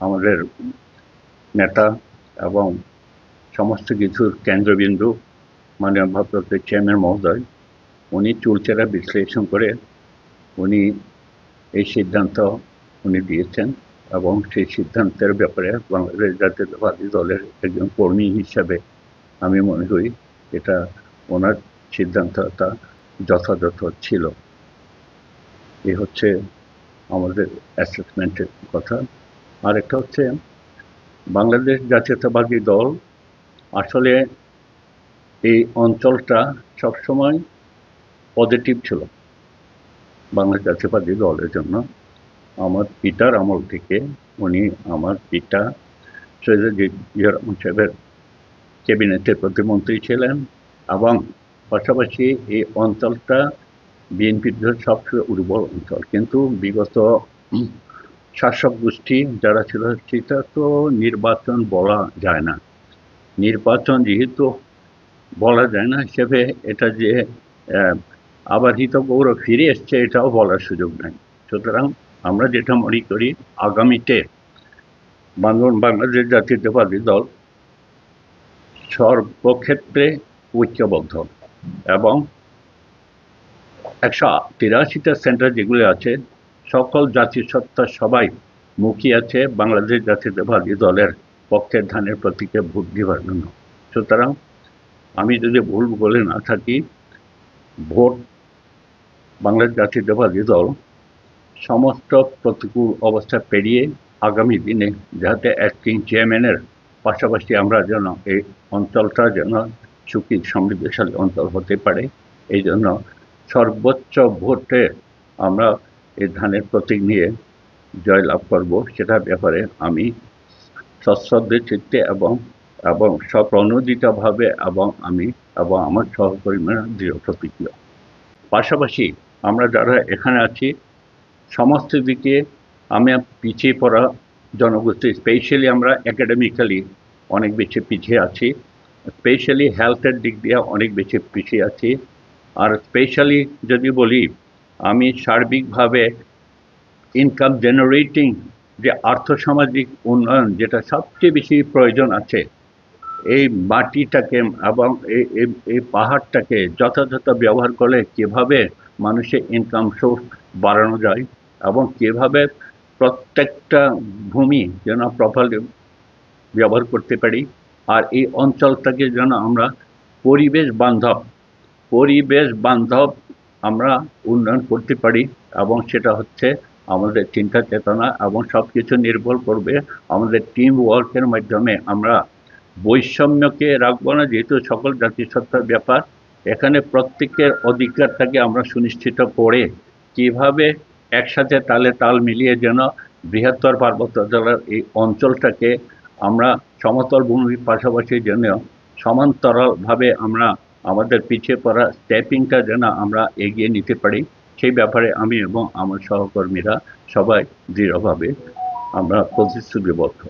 আমাদের নেতা এবং সমস্ত কিছুর কেন্দ্রবিন্দু মাননীয় ভারপ্রাপ্ত চেয়ারম্যান মহোদয়, উনি চুলচেরা বিশ্লেষণ করে উনি এই সিদ্ধান্ত দিয়েছেন এবং সেই সিদ্ধান্তের ব্যাপারে বাংলাদেশ জাতীয়তাবাদী দলের একজন কর্মী হিসাবে আমি মনে করি এটা ওনার সিদ্ধান্তটা যথাযথ ছিল। এই হচ্ছে আমাদের অ্যাসেসমেন্টের কথা। আর একটা হচ্ছে বাংলাদেশ জাতীয়তাবাদী দল আসলে এই অঞ্চলটা সবসময় পজিটিভ ছিল বাংলাদেশ জাতীয়তাবাদী দলের জন্য। আমার পিতার আমল থেকে উনি আমার পিতা সৈয়দ জিয়াউর রহমান সাহেবের ক্যাবিনেটের প্রতিমন্ত্রী ছিলেন এবং পাশাপাশি এই অঞ্চলটা বিএনপির সবচেয়ে উর্বর অঞ্চল। কিন্তু বিগত শাসক গোষ্ঠী যারা ছিল সেটা তো নির্বাচন বলা যায় না। নির্বাচন যেহেতু বলা যায় না হিসেবে এটা যে আবার গৌরব ফিরে এসছে এটাও বলার সুযোগ নাই। সুতরাং আমরা যেটা মনে করি আগামীতে বাংলাদেশ জাতীয়তাবাদী দল সর্বক্ষেত্রে ঐক্যবদ্ধ এবং 183টা সেন্টার যেগুলো আছে সকল জাতিসত্তা সবাই মুখিয়ে আছে বাংলাদেশ জাতীয়তাবাদী দলের পক্ষের ধানের প্রতীকে ভোট দেওয়ার জন্য। সুতরাং আমি যদি ভুল বলে না থাকি, ভোট বাংলাদেশ জাতীয়তাবাদী দল সমস্ত প্রতিকূল অবস্থা পেরিয়ে আগামী দিনে যাতে অ্যাক্টিং চেয়ারম্যানের পাশাপাশি আমরা যেন এই অঞ্চলটা যেন সুখী সমৃদ্ধশালী অঞ্চল হতে পারে, এই জন্য সর্বোচ্চ ভোটে আমরা এই ধানের প্রতীক নিয়ে জয়লাভ করব, সেটার ব্যাপারে আমি সশ্রদ্ধ চিত্তে এবং স্বপ্রণোদিতভাবে এবং আমার সহকর্মীরা দৃঢ় প্রতিজ্ঞ। পাশাপাশি আমরা যারা এখানে আছি সমস্ত দিকে আমি পিছিয়ে পড়া জনগোষ্ঠী, স্পেশালি আমরা একাডেমিক্যালি অনেক বেশি পিছিয়ে আছি, স্পেশালি হেলথের দিক দিয়ে অনেক বেশি পিছিয়ে আছি। আর স্পেশালি যদি বলি, আমি সার্বিকভাবে ইনকাম জেনারেটিং যে আর্থসামাজিক উন্নয়ন যেটা সবচেয়ে বেশি প্রয়োজন আছে, এই মাটিটাকে এবং এই পাহাড়টাকে যথাযথ ব্যবহার করলে কীভাবে মানুষের ইনকাম সোর্স বাড়ানো যায় এবং কীভাবে প্রত্যেকটা ভূমি যেন প্রপারলি ব্যবহার করতে পারি, আর এই অঞ্চলটাকে যেন আমরা পরিবেশ বান্ধব আমরা উন্নয়ন করতে পারি। এবং সেটা হচ্ছে আমাদের চিন্তা চেতনা এবং সব কিছু নির্ভর করবে আমাদের টিম ওয়ার্কের মাধ্যমে। আমরা বৈষম্যকে রাখবো না, যেহেতু সকল জাতিসত্তার ব্যাপার, এখানে প্রত্যেকের অধিকারটাকে আমরা সুনিশ্চিত করে কিভাবে একসাথে তালে তাল মিলিয়ে যেন বৃহত্তর পার্বত্য জেলার এই অঞ্চলটাকে আমরা সমতল ভূমির পাশাপাশি যেন সমান্তরালভাবে আমরা আমাদের পিছিয়ে পড়া স্টেপিংটা যেন আমরা এগিয়ে নিতে পারি, সেই ব্যাপারে আমি এবং আমার সহকর্মীরা সবাই দৃঢ়ভাবে আমরা প্রতিশ্রুতিবদ্ধ।